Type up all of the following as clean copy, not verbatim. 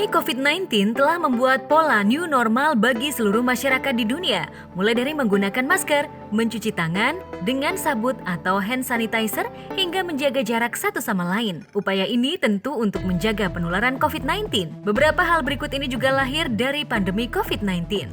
Pandemi COVID-19 telah membuat pola new normal bagi seluruh masyarakat di dunia, mulai dari menggunakan masker, mencuci tangan dengan sabut atau hand sanitizer, hingga menjaga jarak satu sama lain. Upaya ini tentu untuk menjaga penularan COVID-19. Beberapa hal berikut ini juga lahir dari pandemi COVID-19.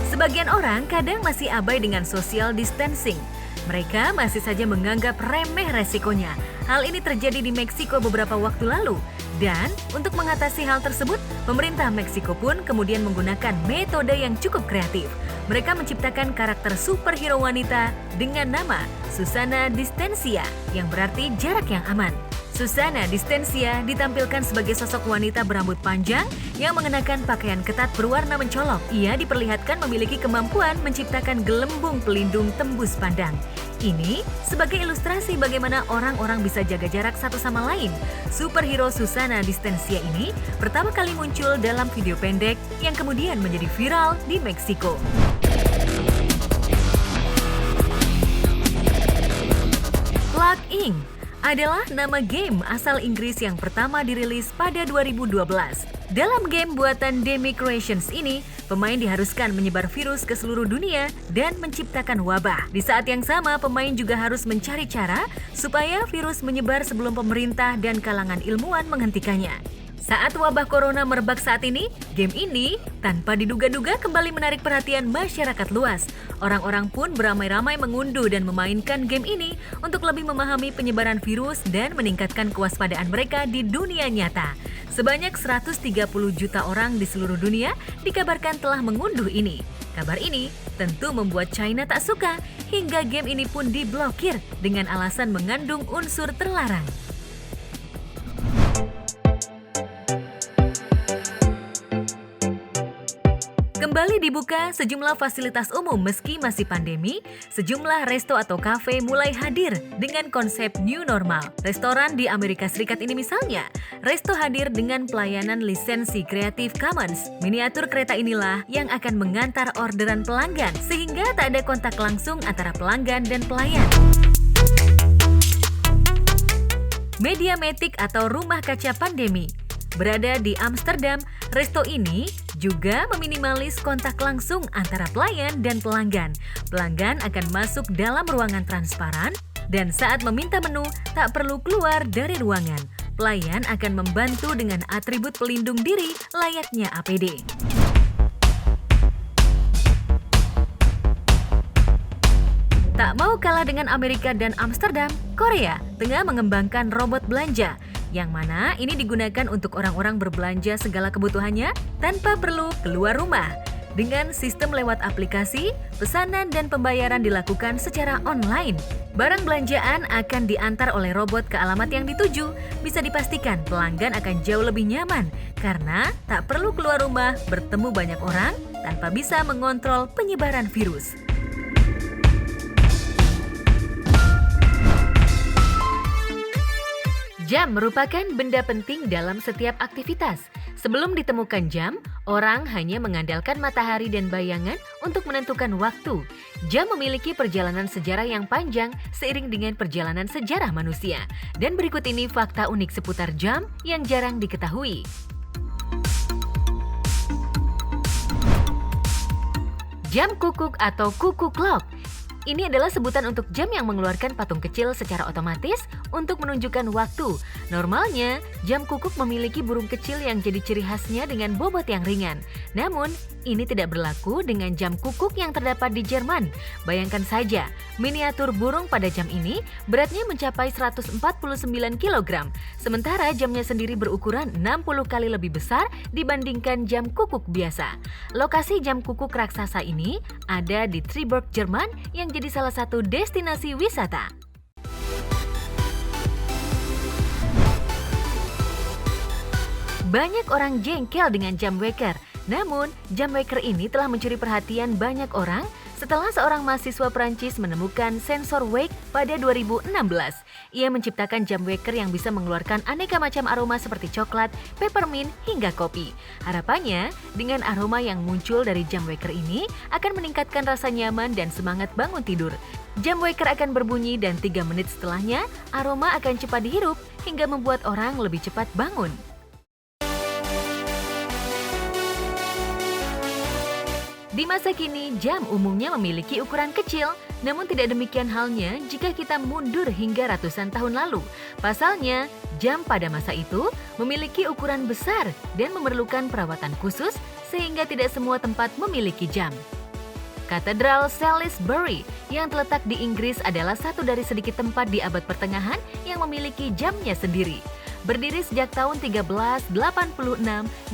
Sebagian orang kadang masih abai dengan social distancing. Mereka masih saja menganggap remeh resikonya. Hal ini terjadi di Meksiko beberapa waktu lalu. Dan untuk mengatasi hal tersebut, pemerintah Meksiko pun kemudian menggunakan metode yang cukup kreatif. Mereka menciptakan karakter superhero wanita dengan nama Susana Distancia, yang berarti jarak yang aman. Susana Distancia ditampilkan sebagai sosok wanita berambut panjang yang mengenakan pakaian ketat berwarna mencolok. Ia diperlihatkan memiliki kemampuan menciptakan gelembung pelindung tembus pandang. Ini sebagai ilustrasi bagaimana orang-orang bisa jaga jarak satu sama lain. Superhero Susana Distancia ini pertama kali muncul dalam video pendek yang kemudian menjadi viral di Meksiko. Plague Inc. adalah nama game asal Inggris yang pertama dirilis pada 2012. Dalam game buatan Demi Creations ini, pemain diharuskan menyebar virus ke seluruh dunia dan menciptakan wabah. Di saat yang sama, pemain juga harus mencari cara supaya virus menyebar sebelum pemerintah dan kalangan ilmuwan menghentikannya. Saat wabah corona merebak saat ini, game ini tanpa diduga-duga kembali menarik perhatian masyarakat luas. Orang-orang pun beramai-ramai mengunduh dan memainkan game ini untuk lebih memahami penyebaran virus dan meningkatkan kewaspadaan mereka di dunia nyata. Sebanyak 130 juta orang di seluruh dunia dikabarkan telah mengunduh ini. Kabar ini tentu membuat China tak suka, hingga game ini pun diblokir dengan alasan mengandung unsur terlarang. Kembali dibuka sejumlah fasilitas umum meski masih pandemi, sejumlah resto atau kafe mulai hadir dengan konsep new normal. Restoran di Amerika Serikat ini misalnya, resto hadir dengan pelayanan lisensi Creative Commons. Miniatur kereta inilah yang akan mengantar orderan pelanggan, sehingga tak ada kontak langsung antara pelanggan dan pelayan. Mediamatic atau rumah kaca pandemi. Berada di Amsterdam, resto ini juga meminimalis kontak langsung antara pelayan dan pelanggan. Pelanggan akan masuk dalam ruangan transparan dan saat meminta menu tak perlu keluar dari ruangan. Pelayan akan membantu dengan atribut pelindung diri layaknya APD. Tak mau kalah dengan Amerika dan Amsterdam, Korea tengah mengembangkan robot belanja, yang mana ini digunakan untuk orang-orang berbelanja segala kebutuhannya tanpa perlu keluar rumah. Dengan sistem lewat aplikasi, pesanan dan pembayaran dilakukan secara online. Barang belanjaan akan diantar oleh robot ke alamat yang dituju. Bisa dipastikan pelanggan akan jauh lebih nyaman karena tak perlu keluar rumah bertemu banyak orang tanpa bisa mengontrol penyebaran virus. Jam merupakan benda penting dalam setiap aktivitas. Sebelum ditemukan jam, orang hanya mengandalkan matahari dan bayangan untuk menentukan waktu. Jam memiliki perjalanan sejarah yang panjang seiring dengan perjalanan sejarah manusia. Dan berikut ini fakta unik seputar jam yang jarang diketahui. Jam kukuk atau cuckoo clock. Ini adalah sebutan untuk jam yang mengeluarkan patung kecil secara otomatis untuk menunjukkan waktu. Normalnya, jam kukuk memiliki burung kecil yang jadi ciri khasnya dengan bobot yang ringan. Namun, ini tidak berlaku dengan jam kukuk yang terdapat di Jerman. Bayangkan saja, miniatur burung pada jam ini beratnya mencapai 149 kg. Sementara jamnya sendiri berukuran 60 kali lebih besar dibandingkan jam kukuk biasa. Lokasi jam kukuk raksasa ini ada di Triberg, Jerman, yang jadi salah satu destinasi wisata. Banyak orang jengkel dengan jam waker. Namun, jam waker ini telah mencuri perhatian banyak orang setelah seorang mahasiswa Prancis menemukan sensor wake pada 2016. Ia menciptakan jam waker yang bisa mengeluarkan aneka macam aroma seperti coklat, peppermint, hingga kopi. Harapannya, dengan aroma yang muncul dari jam waker ini akan meningkatkan rasa nyaman dan semangat bangun tidur. Jam waker akan berbunyi dan 3 menit setelahnya, aroma akan cepat dihirup hingga membuat orang lebih cepat bangun. Di masa kini, jam umumnya memiliki ukuran kecil, namun tidak demikian halnya jika kita mundur hingga ratusan tahun lalu. Pasalnya, jam pada masa itu memiliki ukuran besar dan memerlukan perawatan khusus sehingga tidak semua tempat memiliki jam. Katedral Salisbury yang terletak di Inggris adalah satu dari sedikit tempat di abad pertengahan yang memiliki jamnya sendiri. Berdiri sejak tahun 1386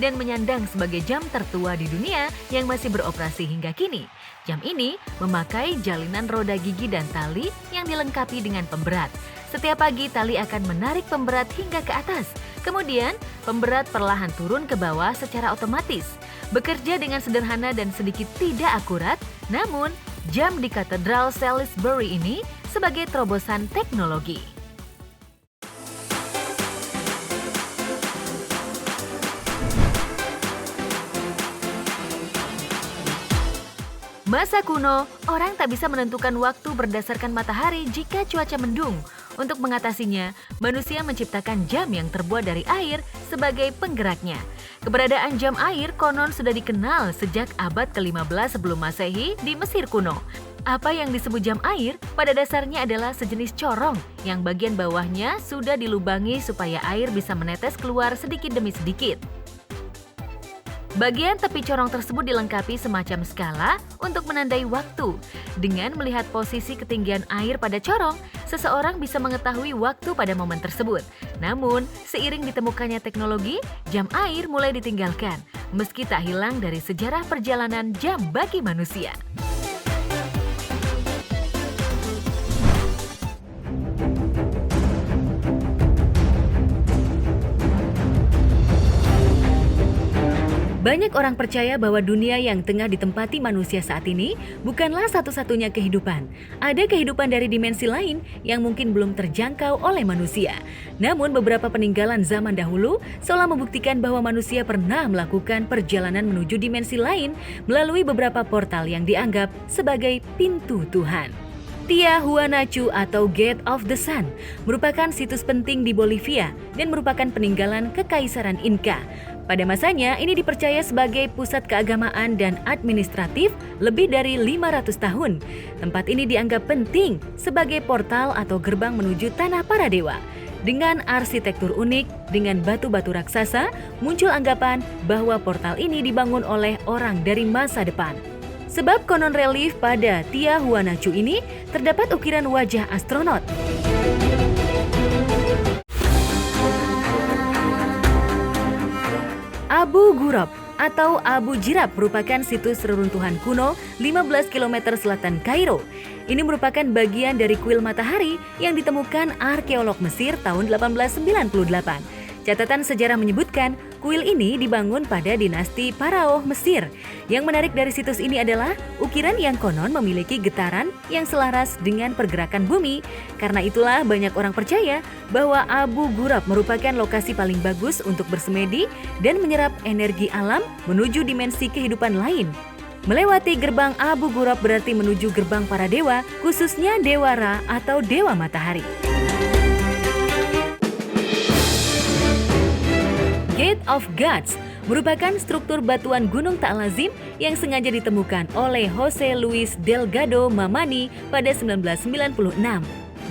dan menyandang sebagai jam tertua di dunia yang masih beroperasi hingga kini. Jam ini memakai jalinan roda gigi dan tali yang dilengkapi dengan pemberat. Setiap pagi tali akan menarik pemberat hingga ke atas. Kemudian pemberat perlahan turun ke bawah secara otomatis. Bekerja dengan sederhana dan sedikit tidak akurat, namun jam di Katedral Salisbury ini sebagai terobosan teknologi. Masa kuno, orang tak bisa menentukan waktu berdasarkan matahari jika cuaca mendung. Untuk mengatasinya, manusia menciptakan jam yang terbuat dari air sebagai penggeraknya. Keberadaan jam air konon sudah dikenal sejak abad ke-15 sebelum Masehi di Mesir kuno. Apa yang disebut jam air pada dasarnya adalah sejenis corong yang bagian bawahnya sudah dilubangi supaya air bisa menetes keluar sedikit demi sedikit. Bagian tepi corong tersebut dilengkapi semacam skala untuk menandai waktu. Dengan melihat posisi ketinggian air pada corong, seseorang bisa mengetahui waktu pada momen tersebut. Namun, seiring ditemukannya teknologi, jam air mulai ditinggalkan, meski tak hilang dari sejarah perjalanan jam bagi manusia. Banyak orang percaya bahwa dunia yang tengah ditempati manusia saat ini bukanlah satu-satunya kehidupan. Ada kehidupan dari dimensi lain yang mungkin belum terjangkau oleh manusia. Namun beberapa peninggalan zaman dahulu seolah membuktikan bahwa manusia pernah melakukan perjalanan menuju dimensi lain melalui beberapa portal yang dianggap sebagai pintu Tuhan. Tiahuanacu atau Gate of the Sun merupakan situs penting di Bolivia dan merupakan peninggalan Kekaisaran Inca. Pada masanya, ini dipercaya sebagai pusat keagamaan dan administratif lebih dari 500 tahun. Tempat ini dianggap penting sebagai portal atau gerbang menuju tanah para dewa. Dengan arsitektur unik, dengan batu-batu raksasa, muncul anggapan bahwa portal ini dibangun oleh orang dari masa depan. Sebab konon relief pada Tiahuanacu ini terdapat ukiran wajah astronot. Abu Ghurab atau Abu Jirab merupakan situs reruntuhan kuno 15 km selatan Kairo. Ini merupakan bagian dari kuil matahari yang ditemukan arkeolog Mesir tahun 1898. Catatan sejarah menyebutkan kuil ini dibangun pada dinasti Pharaoh Mesir. Yang menarik dari situs ini adalah ukiran yang konon memiliki getaran yang selaras dengan pergerakan bumi. Karena itulah banyak orang percaya bahwa Abu Ghurab merupakan lokasi paling bagus untuk bersemedi dan menyerap energi alam menuju dimensi kehidupan lain. Melewati gerbang Abu Ghurab berarti menuju gerbang para dewa, khususnya Dewa Ra atau Dewa Matahari. Gate of Gods merupakan struktur batuan gunung tak lazim yang sengaja ditemukan oleh Jose Luis Delgado Mamani pada 1996.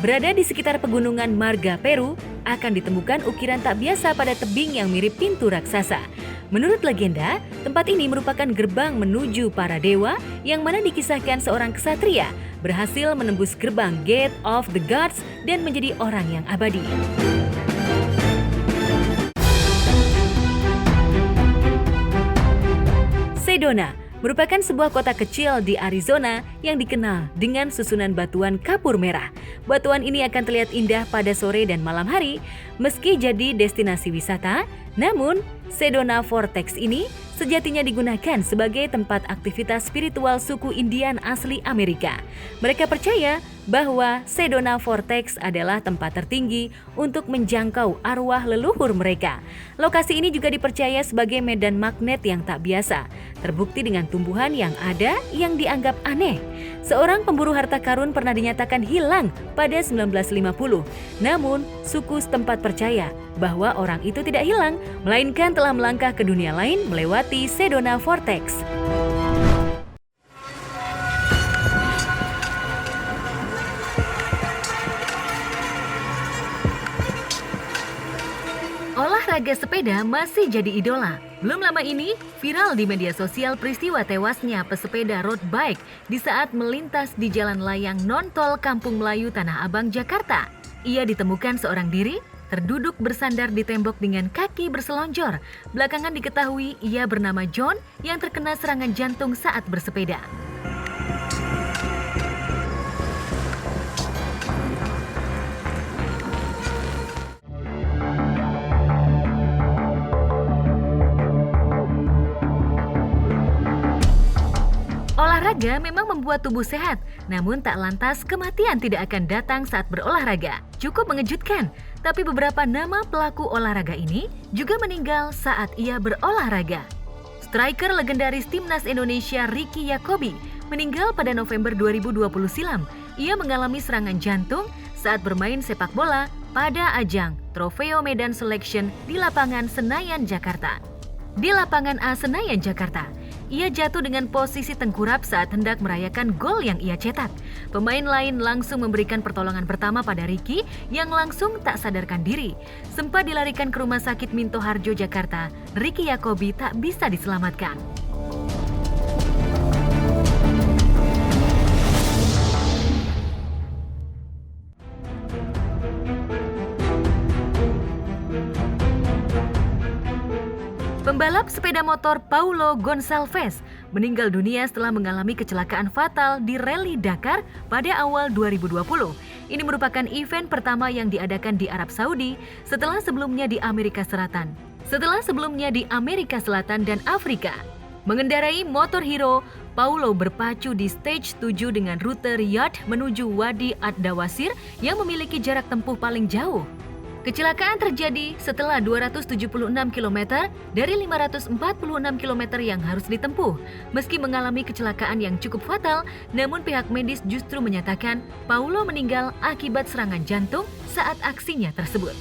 Berada di sekitar pegunungan Marga, Peru, akan ditemukan ukiran tak biasa pada tebing yang mirip pintu raksasa. Menurut legenda, tempat ini merupakan gerbang menuju para dewa yang mana dikisahkan seorang ksatria berhasil menembus gerbang Gate of the Gods dan menjadi orang yang abadi. Sedona merupakan sebuah kota kecil di Arizona yang dikenal dengan susunan batuan kapur merah. Batuan ini akan terlihat indah pada sore dan malam hari. Meski jadi destinasi wisata, namun Sedona Vortex ini sejatinya digunakan sebagai tempat aktivitas spiritual suku Indian asli Amerika. Mereka percaya bahwa Sedona Vortex adalah tempat tertinggi untuk menjangkau arwah leluhur mereka. Lokasi ini juga dipercaya sebagai medan magnet yang tak biasa, terbukti dengan tumbuhan yang ada yang dianggap aneh. Seorang pemburu harta karun pernah dinyatakan hilang pada 1950. Namun, suku setempat percaya bahwa orang itu tidak hilang, melainkan telah melangkah ke dunia lain melewati Sedona Vortex. Olahraga sepeda masih jadi idola. Belum lama ini, viral di media sosial peristiwa tewasnya pesepeda road bike di saat melintas di jalan layang non-tol Kampung Melayu Tanah Abang, Jakarta. Ia ditemukan seorang diri, terduduk bersandar di tembok dengan kaki berselonjor. Belakangan diketahui ia bernama John yang terkena serangan jantung saat bersepeda. Olahraga memang membuat tubuh sehat, namun tak lantas kematian tidak akan datang saat berolahraga. Cukup mengejutkan, tapi beberapa nama pelaku olahraga ini juga meninggal saat ia berolahraga. Striker legendaris timnas Indonesia Ricky Yakobi meninggal pada November 2020 silam. Ia mengalami serangan jantung saat bermain sepak bola pada ajang Trofeo Medan Selection di lapangan Senayan, Jakarta. Di lapangan A Senayan, Jakarta, ia jatuh dengan posisi tengkurap saat hendak merayakan gol yang ia cetak. Pemain lain langsung memberikan pertolongan pertama pada Ricky yang langsung tak sadarkan diri. Sempat dilarikan ke Rumah Sakit Minto Harjo, Jakarta, Ricky Yakobi tak bisa diselamatkan. Pembalap sepeda motor Paulo Gonçalves meninggal dunia setelah mengalami kecelakaan fatal di Rally Dakar pada awal 2020. Ini merupakan event pertama yang diadakan di Arab Saudi setelah sebelumnya di Amerika Selatan dan Afrika. Mengendarai motor Hero, Paulo berpacu di stage 7 dengan rute Riyadh menuju Wadi Ad-Dawasir yang memiliki jarak tempuh paling jauh. Kecelakaan terjadi setelah 276 km dari 546 km yang harus ditempuh. Meski mengalami kecelakaan yang cukup fatal, namun pihak medis justru menyatakan Paulo meninggal akibat serangan jantung saat aksinya tersebut.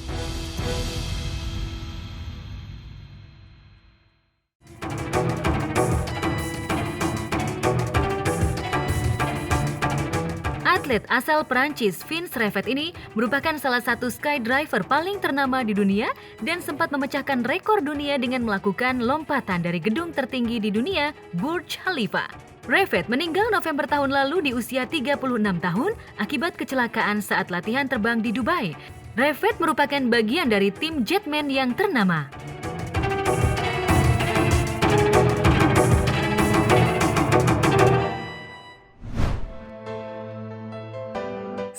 Atlet asal Prancis Vince Rafet ini merupakan salah satu skydiver paling ternama di dunia dan sempat memecahkan rekor dunia dengan melakukan lompatan dari gedung tertinggi di dunia, Burj Khalifa. Rafet meninggal November tahun lalu di usia 36 tahun akibat kecelakaan saat latihan terbang di Dubai. Rafet merupakan bagian dari tim jetman yang ternama.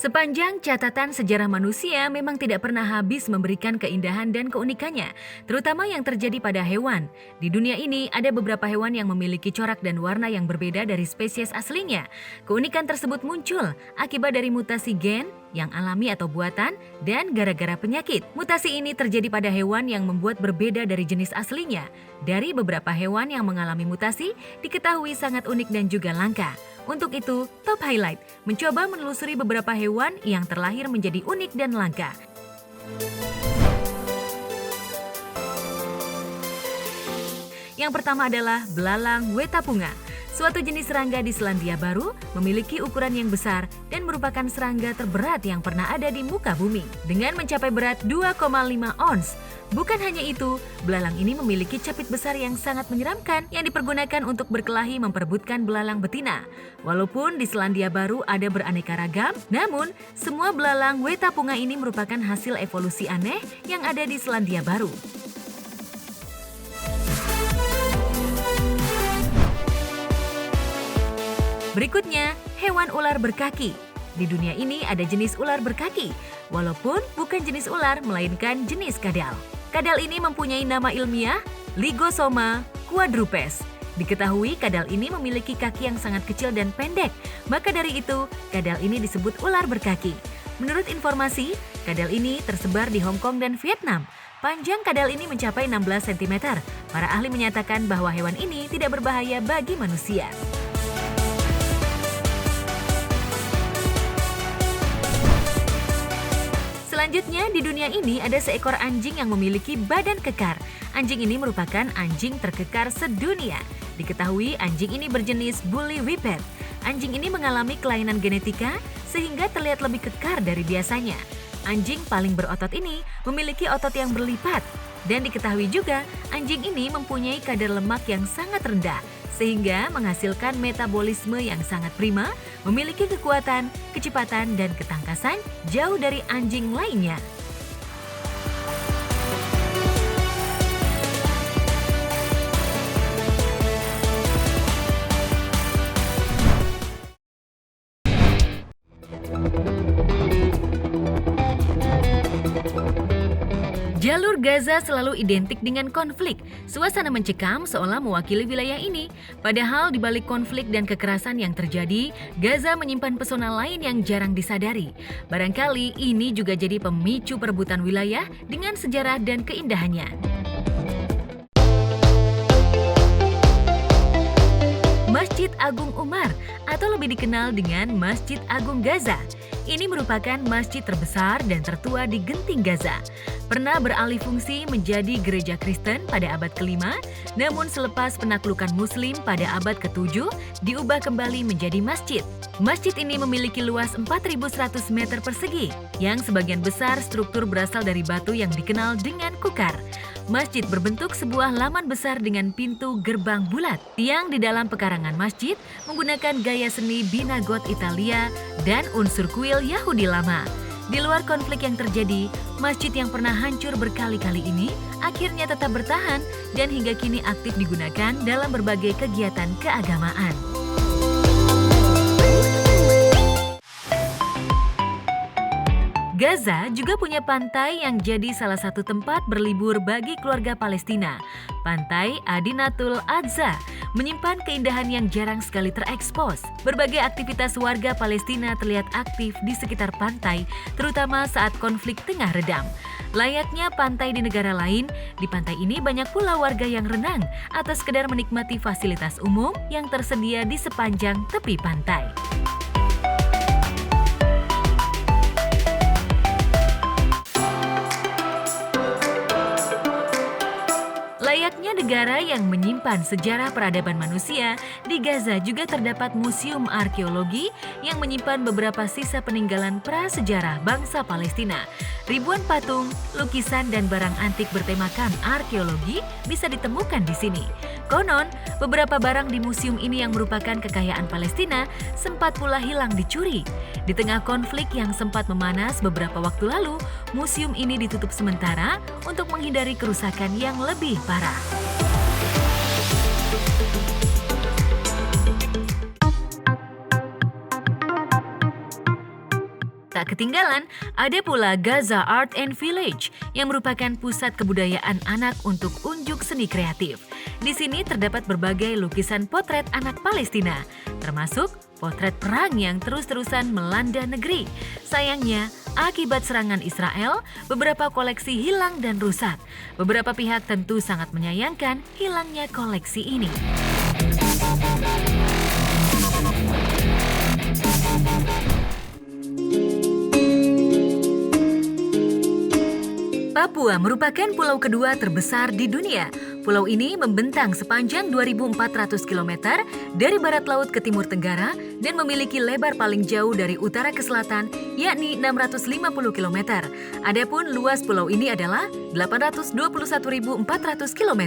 Sepanjang catatan sejarah manusia memang tidak pernah habis memberikan keindahan dan keunikannya, terutama yang terjadi pada hewan. Di dunia ini ada beberapa hewan yang memiliki corak dan warna yang berbeda dari spesies aslinya. Keunikan tersebut muncul akibat dari mutasi gen yang alami atau buatan dan gara-gara penyakit. Mutasi ini terjadi pada hewan yang membuat berbeda dari jenis aslinya. Dari beberapa hewan yang mengalami mutasi diketahui sangat unik dan juga langka. Untuk itu, Top Highlight mencoba menelusuri beberapa hewan yang terlahir menjadi unik dan langka. Yang pertama adalah belalang wetapunga. Suatu jenis serangga di Selandia Baru memiliki ukuran yang besar dan merupakan serangga terberat yang pernah ada di muka bumi. Dengan mencapai berat 2,5 ons. Bukan hanya itu, belalang ini memiliki capit besar yang sangat menyeramkan yang dipergunakan untuk berkelahi memperebutkan belalang betina. Walaupun di Selandia Baru ada beraneka ragam, namun semua belalang wetapunga ini merupakan hasil evolusi aneh yang ada di Selandia Baru. Berikutnya, hewan ular berkaki. Di dunia ini ada jenis ular berkaki, walaupun bukan jenis ular melainkan jenis kadal. Kadal ini mempunyai nama ilmiah Lygosoma quadrupes. Diketahui kadal ini memiliki kaki yang sangat kecil dan pendek, maka dari itu kadal ini disebut ular berkaki. Menurut informasi, kadal ini tersebar di Hong Kong dan Vietnam. Panjang kadal ini mencapai 16 cm. Para ahli menyatakan bahwa hewan ini tidak berbahaya bagi manusia. Selanjutnya, di dunia ini ada seekor anjing yang memiliki badan kekar. Anjing ini merupakan anjing terkekar sedunia. Diketahui anjing ini berjenis Bully Whippet. Anjing ini mengalami kelainan genetika sehingga terlihat lebih kekar dari biasanya. Anjing paling berotot ini memiliki otot yang berlipat. Dan diketahui juga, anjing ini mempunyai kadar lemak yang sangat rendah, sehingga menghasilkan metabolisme yang sangat prima, memiliki kekuatan, kecepatan, dan ketangkasan jauh dari anjing lainnya. Jalur Gaza selalu identik dengan konflik. Suasana mencekam seolah mewakili wilayah ini. Padahal di balik konflik dan kekerasan yang terjadi, Gaza menyimpan pesona lain yang jarang disadari. Barangkali ini juga jadi pemicu perebutan wilayah dengan sejarah dan keindahannya. Masjid Agung Umar atau lebih dikenal dengan Masjid Agung Gaza. Ini merupakan masjid terbesar dan tertua di Genting Gaza. Pernah beralih fungsi menjadi gereja Kristen pada abad ke-5, namun selepas penaklukan Muslim pada abad ke-7, diubah kembali menjadi masjid. Masjid ini memiliki luas 4.100 meter persegi, yang sebagian besar struktur berasal dari batu yang dikenal dengan kukar. Masjid berbentuk sebuah laman besar dengan pintu gerbang bulat. Tiang di dalam pekarangan masjid menggunakan gaya seni Binagot Italia dan unsur kuil Yahudi lama. Di luar konflik yang terjadi, masjid yang pernah hancur berkali-kali ini akhirnya tetap bertahan dan hingga kini aktif digunakan dalam berbagai kegiatan keagamaan. Gaza juga punya pantai yang jadi salah satu tempat berlibur bagi keluarga Palestina. Pantai Adinatul Adza menyimpan keindahan yang jarang sekali terekspos. Berbagai aktivitas warga Palestina terlihat aktif di sekitar pantai, terutama saat konflik tengah redam. Layaknya pantai di negara lain, di pantai ini banyak pula warga yang renang atau sekedar menikmati fasilitas umum yang tersedia di sepanjang tepi pantai. Layaknya negara yang menyimpan sejarah peradaban manusia, di Gaza juga terdapat museum arkeologi yang menyimpan beberapa sisa peninggalan prasejarah bangsa Palestina. Ribuan patung, lukisan, dan barang antik bertemakan arkeologi bisa ditemukan di sini. Konon, beberapa barang di museum ini yang merupakan kekayaan Palestina sempat pula hilang dicuri. Di tengah konflik yang sempat memanas beberapa waktu lalu, museum ini ditutup sementara untuk menghindari kerusakan yang lebih parah. Tak ketinggalan, ada pula Gaza Art and Village yang merupakan pusat kebudayaan anak untuk unjuk seni kreatif. Di sini terdapat berbagai lukisan potret anak Palestina, termasuk potret perang yang terus-terusan melanda negeri. Sayangnya, akibat serangan Israel, beberapa koleksi hilang dan rusak. Beberapa pihak tentu sangat menyayangkan hilangnya koleksi ini. Papua merupakan pulau kedua terbesar di dunia. Pulau ini membentang sepanjang 2.400 km dari barat laut ke timur tenggara dan memiliki lebar paling jauh dari utara ke selatan, yakni 650 km. Adapun luas pulau ini adalah 821.400 km.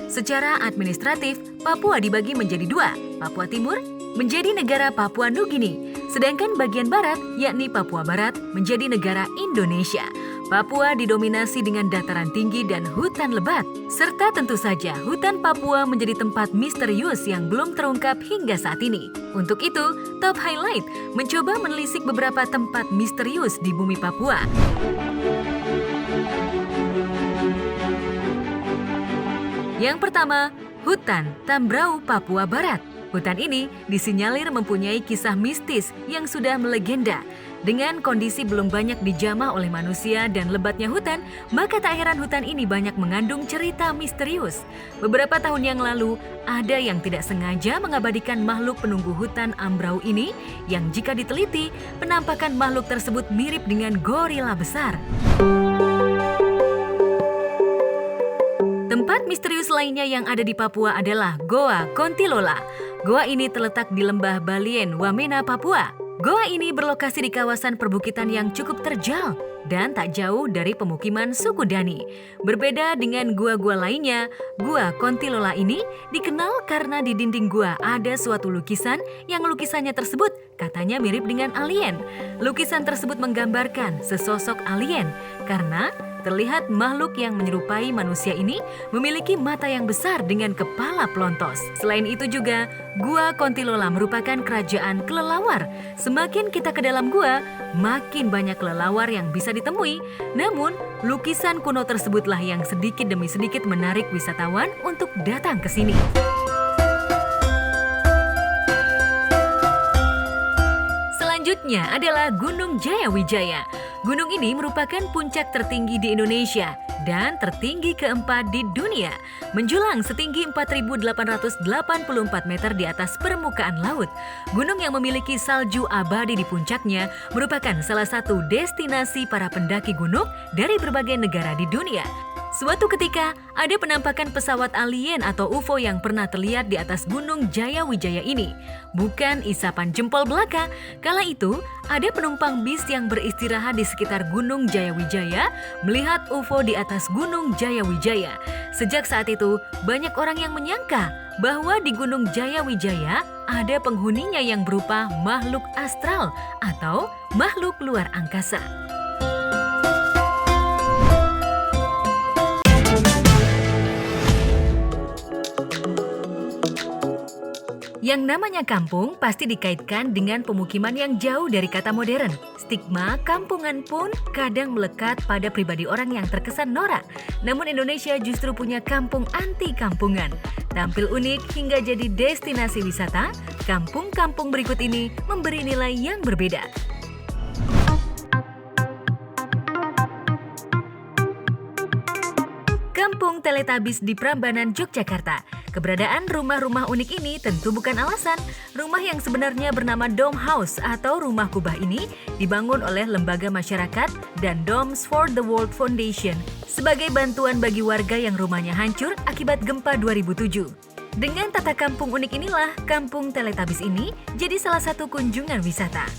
Secara administratif, Papua dibagi menjadi dua. Papua Timur menjadi negara Papua Nugini, sedangkan bagian barat, yakni Papua Barat, menjadi negara Indonesia. Papua didominasi dengan dataran tinggi dan hutan lebat, serta tentu saja hutan Papua menjadi tempat misterius yang belum terungkap hingga saat ini. Untuk itu, Top Highlight mencoba menelisik beberapa tempat misterius di bumi Papua. Yang pertama, Hutan Tambrau, Papua Barat. Hutan ini disinyalir mempunyai kisah mistis yang sudah melegenda. Dengan kondisi belum banyak dijamah oleh manusia dan lebatnya hutan, maka tak heran hutan ini banyak mengandung cerita misterius. Beberapa tahun yang lalu, ada yang tidak sengaja mengabadikan makhluk penunggu hutan Ambrau ini, yang jika diteliti, penampakan makhluk tersebut mirip dengan gorila besar. Tempat misterius lainnya yang ada di Papua adalah Goa Kontilola. Goa ini terletak di lembah Balien, Wamena, Papua. Goa ini berlokasi di kawasan perbukitan yang cukup terjal dan tak jauh dari pemukiman suku Dani. Berbeda dengan gua-gua lainnya, Gua Kontilola ini dikenal karena di dinding gua ada suatu lukisan yang lukisannya tersebut katanya mirip dengan alien. Lukisan tersebut menggambarkan sesosok alien karena terlihat makhluk yang menyerupai manusia ini memiliki mata yang besar dengan kepala pelontos. Selain itu juga, Gua Kontilola merupakan kerajaan kelelawar. Semakin kita ke dalam gua, makin banyak kelelawar yang bisa ditemui. Namun, lukisan kuno tersebutlah yang sedikit demi sedikit menarik wisatawan untuk datang ke sini. Selanjutnya adalah Gunung Jayawijaya. Gunung ini merupakan puncak tertinggi di Indonesia dan tertinggi keempat di dunia, menjulang setinggi 4.884 meter di atas permukaan laut. Gunung yang memiliki salju abadi di puncaknya merupakan salah satu destinasi para pendaki gunung dari berbagai negara di dunia. Suatu ketika, ada penampakan pesawat alien atau UFO yang pernah terlihat di atas Gunung Jayawijaya ini. Bukan isapan jempol belaka, kala itu ada penumpang bis yang beristirahat di sekitar Gunung Jayawijaya melihat UFO di atas Gunung Jayawijaya. Sejak saat itu, banyak orang yang menyangka bahwa di Gunung Jayawijaya ada penghuninya yang berupa makhluk astral atau makhluk luar angkasa. Yang namanya kampung pasti dikaitkan dengan pemukiman yang jauh dari kata modern. Stigma kampungan pun kadang melekat pada pribadi orang yang terkesan norak. Namun Indonesia justru punya kampung anti kampungan. Tampil unik hingga jadi destinasi wisata, kampung-kampung berikut ini memberi nilai yang berbeda. Kampung Teletabis di Prambanan, Yogyakarta. Keberadaan rumah-rumah unik ini tentu bukan alasan. Rumah yang sebenarnya bernama Dome House atau Rumah Kubah ini dibangun oleh lembaga masyarakat dan Domes for the World Foundation sebagai bantuan bagi warga yang rumahnya hancur akibat gempa 2007. Dengan tata kampung unik inilah, Kampung Teletabis ini jadi salah satu kunjungan wisata.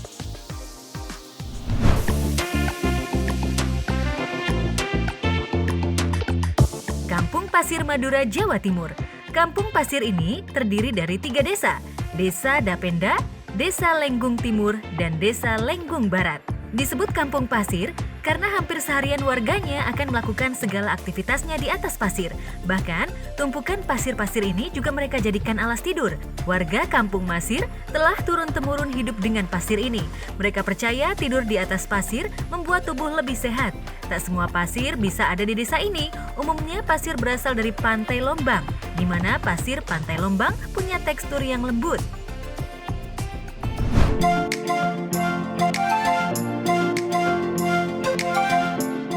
Kampung Pasir Madura, Jawa Timur. Kampung Pasir ini terdiri dari 3 desa, Desa Dapenda, Desa Lenggung Timur, dan Desa Lenggung Barat. Disebut Kampung Pasir karena hampir seharian warganya akan melakukan segala aktivitasnya di atas pasir. Bahkan, tumpukan pasir-pasir ini juga mereka jadikan alas tidur. Warga Kampung Pasir telah turun-temurun hidup dengan pasir ini. Mereka percaya tidur di atas pasir membuat tubuh lebih sehat. Tak semua pasir bisa ada di desa ini. Umumnya pasir berasal dari Pantai Lombang, di mana pasir Pantai Lombang punya tekstur yang lembut.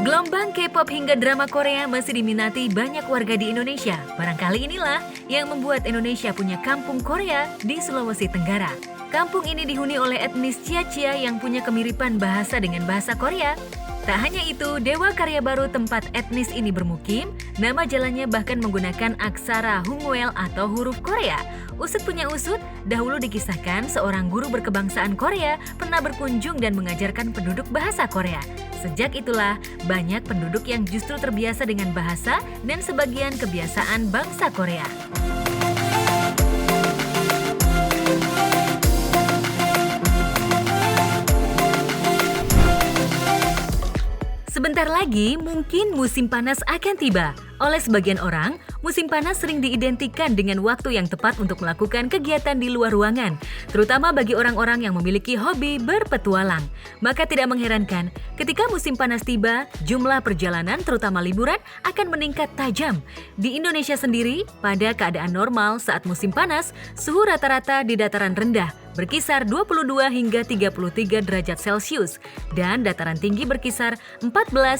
Gelombang K-pop hingga drama Korea masih diminati banyak warga di Indonesia. Barangkali inilah yang membuat Indonesia punya kampung Korea di Sulawesi Tenggara. Kampung ini dihuni oleh etnis Chia-Chia yang punya kemiripan bahasa dengan bahasa Korea. Tak hanya itu, Dewa Karya Baru tempat etnis ini bermukim, nama jalannya bahkan menggunakan aksara Hungwel atau huruf Korea. Usut punya usut, dahulu dikisahkan seorang guru berkebangsaan Korea pernah berkunjung dan mengajarkan penduduk bahasa Korea. Sejak itulah, banyak penduduk yang justru terbiasa dengan bahasa dan sebagian kebiasaan bangsa Korea. Sebentar lagi mungkin musim panas akan tiba. Oleh sebagian orang, musim panas sering diidentikan dengan waktu yang tepat untuk melakukan kegiatan di luar ruangan, terutama bagi orang-orang yang memiliki hobi berpetualang. Maka tidak mengherankan, ketika musim panas tiba, jumlah perjalanan terutama liburan akan meningkat tajam. Di Indonesia sendiri, pada keadaan normal saat musim panas, suhu rata-rata di dataran rendah berkisar 22 hingga 33 derajat Celcius dan dataran tinggi berkisar 14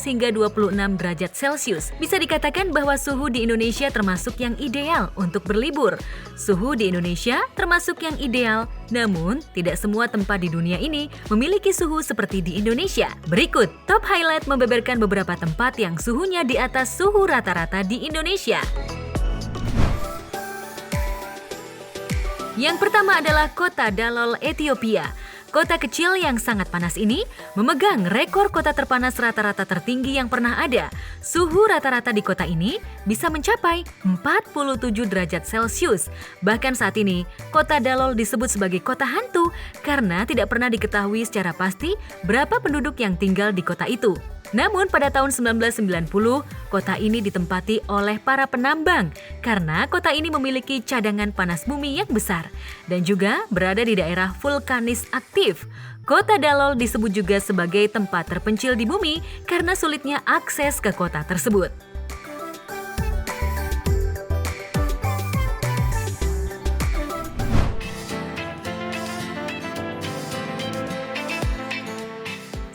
hingga 26 derajat Celcius. Bisa dikatakan bahwa suhu di Indonesia termasuk yang ideal untuk berlibur. Suhu di Indonesia termasuk yang ideal, namun tidak semua tempat di dunia ini memiliki suhu seperti di Indonesia. Berikut top highlight membeberkan beberapa tempat yang suhunya di atas suhu rata-rata di Indonesia. Yang pertama adalah kota Dalol, Ethiopia. Kota kecil yang sangat panas ini memegang rekor kota terpanas rata-rata tertinggi yang pernah ada. Suhu rata-rata di kota ini bisa mencapai 47 derajat Celcius. Bahkan saat ini, kota Dalol disebut sebagai kota hantu karena tidak pernah diketahui secara pasti berapa penduduk yang tinggal di kota itu. Namun pada tahun 1990, kota ini ditempati oleh para penambang karena kota ini memiliki cadangan panas bumi yang besar dan juga berada di daerah vulkanis aktif. Kota Dalol disebut juga sebagai tempat terpencil di bumi karena sulitnya akses ke kota tersebut.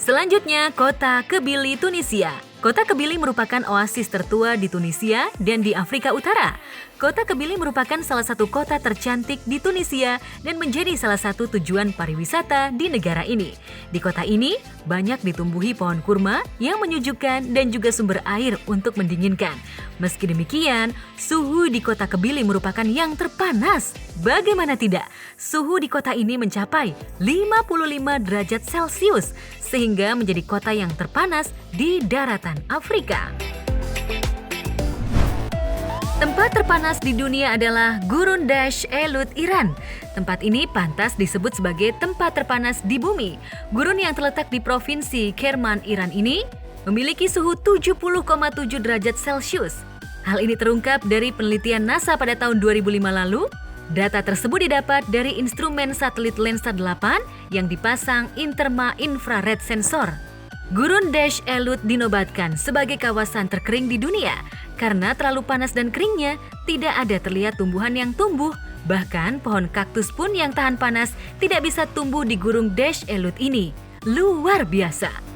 Selanjutnya, kota Kebili, Tunisia. Kota Kebili merupakan oasis tertua di Tunisia dan di Afrika Utara. Kota Kebili merupakan salah satu kota tercantik di Tunisia dan menjadi salah satu tujuan pariwisata di negara ini. Di kota ini, banyak ditumbuhi pohon kurma yang menyejukkan dan juga sumber air untuk mendinginkan. Meski demikian, suhu di kota Kebili merupakan yang terpanas. Bagaimana tidak? Suhu di kota ini mencapai 55 derajat Celcius, sehingga menjadi kota yang terpanas di daratan Afrika. Tempat terpanas di dunia adalah Gurun Dash Elut, Iran. Tempat ini pantas disebut sebagai tempat terpanas di bumi. Gurun yang terletak di provinsi Kerman, Iran ini memiliki suhu 70,7 derajat Celcius. Hal ini terungkap dari penelitian NASA pada tahun 2005 lalu. Data tersebut didapat dari instrumen satelit Lensa 8 yang dipasang Interma Infrared Sensor. Gurun Dash Elut dinobatkan sebagai kawasan terkering di dunia karena terlalu panas dan keringnya tidak ada terlihat tumbuhan yang tumbuh. Bahkan pohon kaktus pun yang tahan panas tidak bisa tumbuh di Gurun Dash Elut ini. Luar biasa!